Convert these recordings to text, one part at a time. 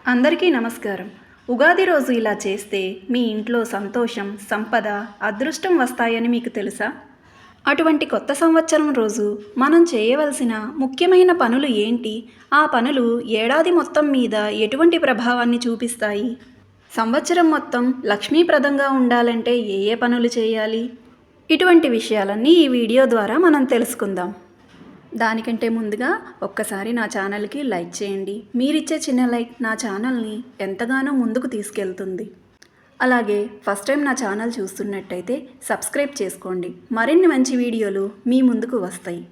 అందరికీ నమస్కారం. ఉగాది రోజు ఇలా చేస్తే మీ ఇంట్లో సంతోషం, సంపద, అదృష్టం వస్తాయని మీకు తెలుసా? అటువంటి కొత్త సంవత్సరం రోజు మనం చేయవలసిన ముఖ్యమైన పనులు ఏంటి? ఆ పనులు ఏడాది మొత్తం మీద ఎటువంటి ప్రభావాన్ని చూపిస్తాయి? సంవత్సరం మొత్తం లక్ష్మీప్రదంగా ఉండాలంటే ఏ ఏ పనులు చేయాలి? ఇటువంటి విషయాలన్నీ ఈ వీడియో ద్వారా మనం తెలుసుకుందాం. దానికంటే ముందుగా ఒక్కసారి నా ఛానల్కి లైక్ చేయండి. మీరిచ్చే చిన్న లైక్ నా ఛానల్ని ఎంతగానో ముందుకు తీసుకెళ్తుంది. అలాగే ఫస్ట్ టైం నా ఛానల్ చూస్తున్నట్టయితే సబ్స్క్రైబ్ చేసుకోండి. మరిన్ని మంచి వీడియోలు మీ ముందుకు వస్తాయి.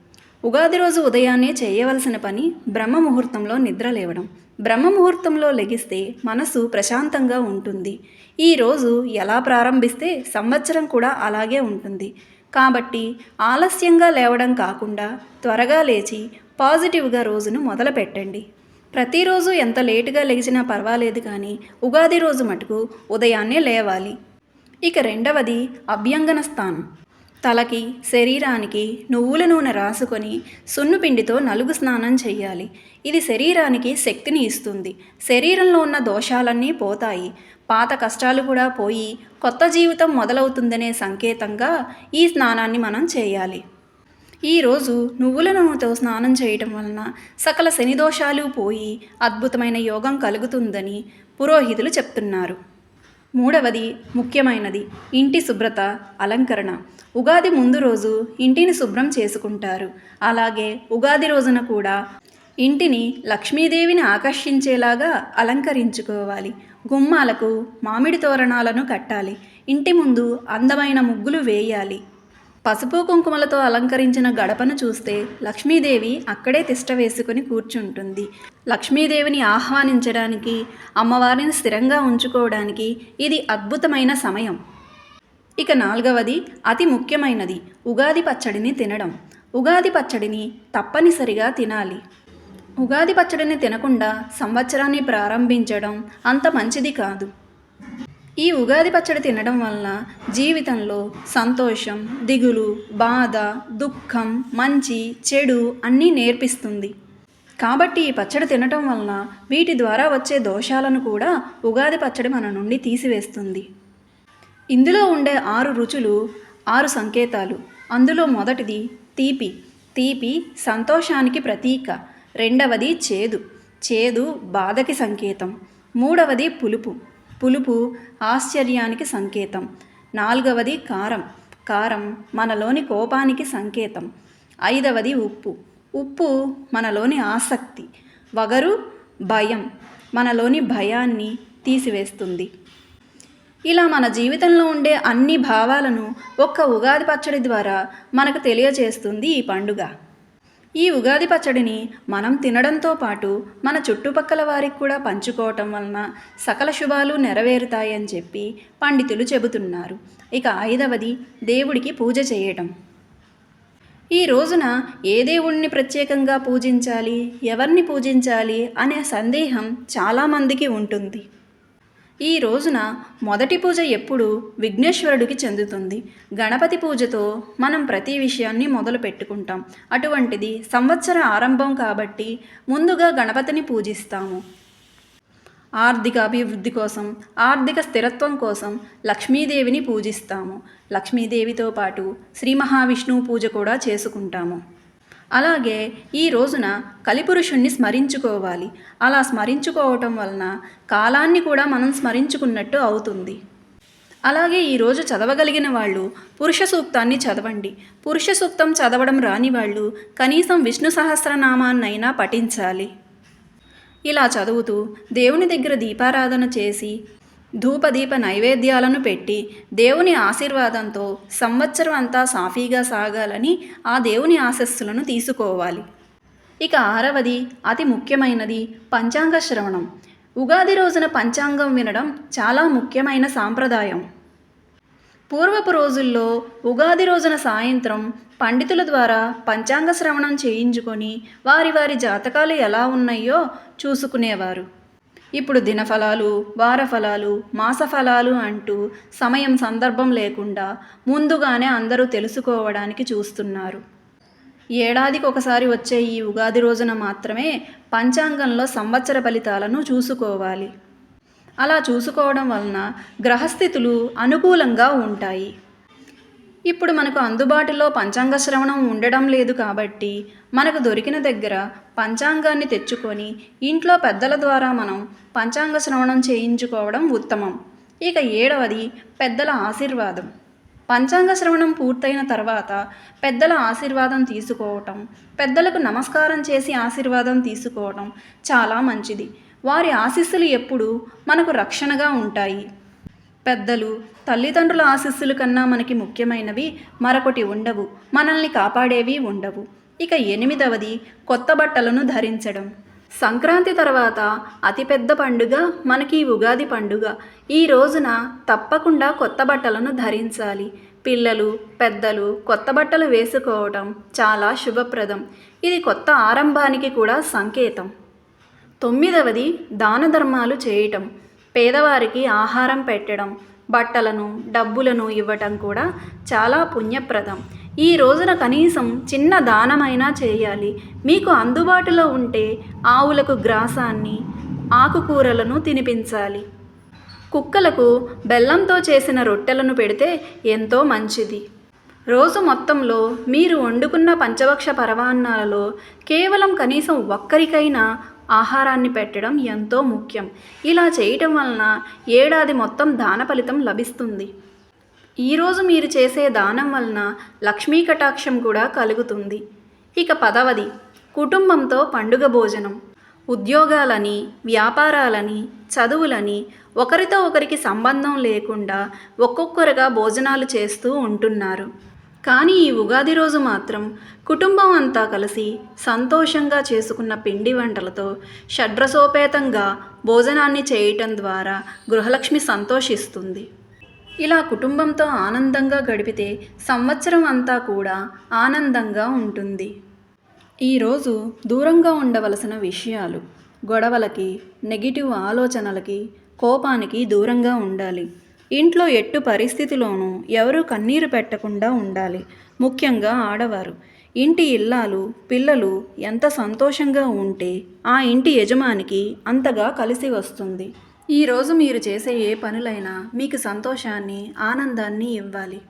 ఉగాది రోజు ఉదయాన్నే చేయవలసిన పని బ్రహ్మ ముహూర్తంలో నిద్ర లేవడం. బ్రహ్మ ముహూర్తంలో లెగిస్తే మనసు ప్రశాంతంగా ఉంటుంది. ఈరోజు ఎలా ప్రారంభిస్తే సంవత్సరం కూడా అలాగే ఉంటుంది. కాబట్టి ఆలస్యంగా లేవడం కాకుండా త్వరగా లేచి పాజిటివ్గా రోజును మొదలు పెట్టండి. ప్రతిరోజు ఎంత లేటుగా లెగిసినా పర్వాలేదు, కానీ ఉగాది రోజు మటుకు ఉదయాన్నే లేవాలి. ఇక రెండవది అభ్యంగన స్థానం. తలకి, శరీరానికి నువ్వుల నూనె రాసుకొని సున్నుపిండితో నలుగు స్నానం చేయాలి. ఇది శరీరానికి శక్తిని ఇస్తుంది. శరీరంలో ఉన్న దోషాలన్నీ పోతాయి. పాత కష్టాలు కూడా పోయి కొత్త జీవితం మొదలవుతుందనే సంకేతంగా ఈ స్నానాన్ని మనం చేయాలి. ఈరోజు నువ్వుల నూనెతో స్నానం చేయటం వలన సకల శని దోషాలు పోయి అద్భుతమైన యోగం కలుగుతుందని పురోహితులు చెప్తున్నారు. మూడవది ముఖ్యమైనది ఇంటి శుభ్రత, అలంకరణ. ఉగాది ముందు రోజు ఇంటిని శుభ్రం చేసుకుంటారు. అలాగే ఉగాది రోజున కూడా ఇంటిని లక్ష్మీదేవిని ఆకర్షించేలాగా అలంకరించుకోవాలి. గుమ్మాలకు మామిడి తోరణాలను కట్టాలి. ఇంటి ముందు అందమైన ముగ్గులు వేయాలి. పసుపు కుంకుమలతో అలంకరించిన గడపను చూస్తే లక్ష్మీదేవి అక్కడే తిష్ట వేసుకుని కూర్చుంటుంది. లక్ష్మీదేవిని ఆహ్వానించడానికి, అమ్మవారిని స్థిరంగా ఉంచుకోవడానికి ఇది అద్భుతమైన సమయం. ఇక నాలుగవది అతి ముఖ్యమైనది ఉగాది పచ్చడిని తినడం. ఉగాది పచ్చడిని తప్పనిసరిగా తినాలి. ఉగాది పచ్చడిని తినకుండా సంవత్సరాన్ని ప్రారంభించడం అంత మంచిది కాదు. ఈ ఉగాది పచ్చడి తినడం వలన జీవితంలో సంతోషం, దిగులు, బాధ, దుఃఖం, మంచి, చెడు అన్నీ నేర్పిస్తుంది. కాబట్టి ఈ పచ్చడి తినటం వలన వీటి ద్వారా వచ్చే దోషాలను కూడా ఉగాది పచ్చడి మన నుండి తీసివేస్తుంది. ఇందులో ఉండే 6 రుచులు 6 సంకేతాలు. అందులో మొదటిది తీపి. తీపి సంతోషానికి ప్రతీక. రెండవది చేదు. చేదు బాధకి సంకేతం. మూడవది పులుపు. పులుపు ఆశ్చర్యానికి సంకేతం. నాలుగవది కారం. కారం మనలోని కోపానికి సంకేతం. ఐదవది ఉప్పు. ఉప్పు మనలోని ఆసక్తి. వగరు భయం, మనలోని భయాన్ని తీసివేస్తుంది. ఇలా మన జీవితంలో ఉండే అన్ని భావాలను ఒక్క ఉగాది పచ్చడి ద్వారా మనకు తెలియజేస్తుంది ఈ పండుగ. ఈ ఉగాది పచ్చడిని మనం తినడంతో పాటు మన చుట్టుపక్కల వారికి కూడా పంచుకోవటం వలన సకల శుభాలు నెరవేరుతాయని చెప్పి పండితులు చెబుతున్నారు. ఇక ఐదవది దేవుడికి పూజ చేయటం. ఈ రోజున ఏ దేవుణ్ణి ప్రత్యేకంగా పూజించాలి, ఎవరిని పూజించాలి అనే సందేహం చాలామందికి ఉంటుంది. ఈ రోజున మొదటి పూజ ఎప్పుడు విఘ్నేశ్వరుడికి చెందుతుంది. గణపతి పూజతో మనం ప్రతి విషయాన్ని మొదలు పెట్టుకుంటాం. అటువంటిది సంవత్సర ఆరంభం కాబట్టి ముందుగా గణపతిని పూజిస్తాము. ఆర్థిక అభివృద్ధి కోసం, ఆర్థిక స్థిరత్వం కోసం లక్ష్మీదేవిని పూజిస్తాము. లక్ష్మీదేవితో పాటు శ్రీ మహావిష్ణువు పూజ కూడా చేసుకుంటాము. అలాగే ఈ రోజున కలిపురుషుణ్ణి స్మరించుకోవాలి. అలా స్మరించుకోవటం వలన కాలాన్ని కూడా మనం స్మరించుకున్నట్టు అవుతుంది. అలాగే ఈరోజు చదవగలిగిన వాళ్ళు పురుష సూక్తాన్ని చదవండి. పురుష సూక్తం చదవడం రాని వాళ్ళు కనీసం విష్ణు సహస్రనామాన్నైనా పఠించాలి. ఇలా చదువుతూ దేవుని దగ్గర దీపారాధన చేసి ధూపదీప నైవేద్యాలను పెట్టి దేవుని ఆశీర్వాదంతో సంవత్సరం అంతా సాఫీగా సాగాలని ఆ దేవుని ఆశస్సులను తీసుకోవాలి. ఇక ఆరవది అతి ముఖ్యమైనది పంచాంగ శ్రవణం. ఉగాది రోజున పంచాంగం వినడం చాలా ముఖ్యమైన సాంప్రదాయం. పూర్వపు రోజుల్లో ఉగాది రోజున సాయంత్రం పండితుల ద్వారా పంచాంగ శ్రవణం చేయించుకొని వారి వారి జాతకాలు ఎలా ఉన్నాయో చూసుకునేవారు. ఇప్పుడు దినఫలాలు, వారఫలాలు, మాసఫలాలు అంటూ సమయం సందర్భం లేకుండా ముందుగానే అందరూ తెలుసుకోవడానికి చూస్తున్నారు. ఏడాదికి ఒకసారి వచ్చే ఈ ఉగాది రోజున మాత్రమే పంచాంగంలో సంవత్సర ఫలితాలను చూసుకోవాలి. అలా చూసుకోవడం వలన గ్రహస్థితులు అనుకూలంగా ఉంటాయి. ఇప్పుడు మనకు అందుబాటులో పంచాంగ శ్రవణం ఉండడం లేదు కాబట్టి మనకు దొరికిన దగ్గర పంచాంగాన్ని తెచ్చుకొని ఇంట్లో పెద్దల ద్వారా మనం పంచాంగ శ్రవణం చేయించుకోవడం ఉత్తమం. ఇక 7వది పెద్దల ఆశీర్వాదం. పంచాంగ శ్రవణం పూర్తయిన తర్వాత పెద్దల ఆశీర్వాదం తీసుకోవటం, పెద్దలకు నమస్కారం చేసి ఆశీర్వాదం తీసుకోవటం చాలా మంచిది. వారి ఆశీస్సులు ఎప్పుడూ మనకు రక్షణగా ఉంటాయి. పెద్దలు, తల్లిదండ్రుల ఆశీస్సుల కన్నా మనకి ముఖ్యమైనవి మరొకటి ఉండవు, మనల్ని కాపాడేవి ఉండవు. ఇక 8వది కొత్త బట్టలను ధరించడం. సంక్రాంతి తర్వాత అతిపెద్ద పండుగ మనకి ఉగాది పండుగ. ఈ రోజున తప్పకుండా కొత్త బట్టలను ధరించాలి. పిల్లలు, పెద్దలు కొత్త బట్టలు వేసుకోవటం చాలా శుభప్రదం. ఇది కొత్త ఆరంభానికి కూడా సంకేతం. 9వది దాన ధర్మాలు చేయటం. పేదవారికి ఆహారం పెట్టడం, బట్టలను, డబ్బులను ఇవ్వటం కూడా చాలా పుణ్యప్రదం. ఈ రోజున కనీసం చిన్న దానమైనా చేయాలి. మీకు అందుబాటులో ఉంటే ఆవులకు గ్రాసాన్ని, ఆకుకూరలను తినిపించాలి. కుక్కలకు బెల్లంతో చేసిన రొట్టెలను పెడితే ఎంతో మంచిది. రోజు మొత్తంలో మీరు వండుకున్న పంచభక్ష పరమాన్నాలలో కేవలం కనీసం ఒక్కరికైనా ఆహారాన్ని పెట్టడం ఎంతో ముఖ్యం. ఇలా చేయటం వలన ఏడాది మొత్తం దాన ఫలితం లభిస్తుంది. ఈరోజు మీరు చేసే దానం వలన లక్ష్మీ కటాక్షం కూడా కలుగుతుంది. ఇక 10వది కుటుంబంతో పండుగ భోజనం. ఉద్యోగాలని, వ్యాపారాలని, చదువులని ఒకరితో ఒకరికి సంబంధం లేకుండా ఒక్కొక్కరుగా భోజనాలు చేస్తూ ఉంటున్నారు. కానీ ఈ ఉగాది రోజు మాత్రం కుటుంబం అంతా కలిసి సంతోషంగా చేసుకున్న పిండి వంటలతో షడ్రసోపేతంగా భోజనాన్ని చేయటం ద్వారా గృహలక్ష్మి సంతోషిస్తుంది. ఇలా కుటుంబంతో ఆనందంగా గడిపితే సంవత్సరం అంతా కూడా ఆనందంగా ఉంటుంది. ఈరోజు దూరంగా ఉండవలసిన విషయాలు: గొడవలకి, నెగిటివ్ ఆలోచనలకి, కోపానికి దూరంగా ఉండాలి. ఇంట్లో ఎట్టు పరిస్థితిలోనూ ఎవరూ కన్నీరు పెట్టకుండా ఉండాలి. ముఖ్యంగా ఆడవారు. ఇంటి ఇల్లాలు, పిల్లలు ఎంత సంతోషంగా ఉంటే ఆ ఇంటి యజమానికి అంతగా కలిసి వస్తుంది. ఈరోజు మీరు చేసే ఏ పనులైనా మీకు సంతోషాన్ని, ఆనందాన్ని ఇవ్వాలి.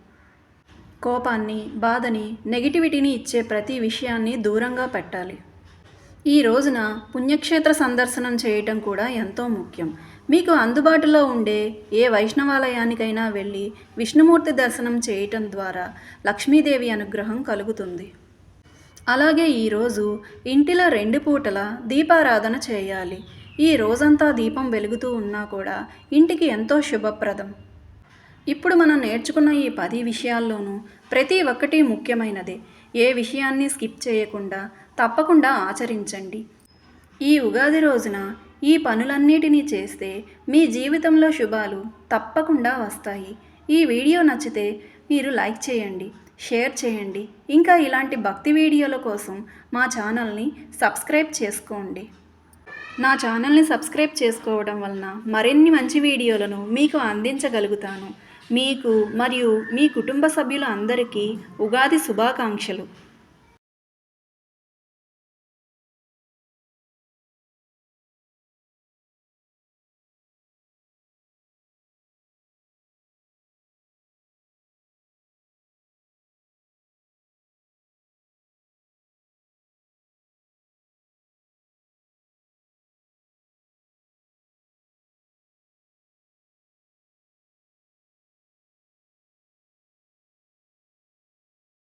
కోపాన్ని, బాధని, నెగిటివిటీని ఇచ్చే ప్రతి విషయాన్ని దూరంగా పెట్టాలి. ఈ రోజున పుణ్యక్షేత్ర సందర్శనం చేయటం కూడా ఎంతో ముఖ్యం. మీకు అందుబాటులో ఉండే ఏ వైష్ణవాలయానికైనా వెళ్ళి విష్ణుమూర్తి దర్శనం చేయటం ద్వారా లక్ష్మీదేవి అనుగ్రహం కలుగుతుంది. అలాగే ఈరోజు ఇంటిలో 2 పూటల దీపారాధన చేయాలి. ఈ రోజంతా దీపం వెలుగుతూ ఉన్నా కూడా ఇంటికి ఎంతో శుభప్రదం. ఇప్పుడు మనం నేర్చుకున్న ఈ 10 విషయాల్లోనూ ప్రతి ఒక్కటి ముఖ్యమైనదే. ఏ విషయాన్ని స్కిప్ చేయకుండా తప్పకుండా ఆచరించండి. ఈ ఉగాది రోజున ఈ పనులన్నిటినీ చేస్తే మీ జీవితంలో శుభాలు తప్పకుండా వస్తాయి. ఈ వీడియో నచ్చితే మీరు లైక్ చేయండి, షేర్ చేయండి. ఇంకా ఇలాంటి భక్తి వీడియోల కోసం మా ఛానల్ని సబ్స్క్రైబ్ చేసుకోండి. నా ఛానల్ని సబ్స్క్రైబ్ చేసుకోవడం వలన మరిన్ని మంచి వీడియోలను మీకు అందించగలుగుతాను. మీకు మరియు మీ కుటుంబ సభ్యుల అందరికీ ఉగాది శుభాకాంక్షలు.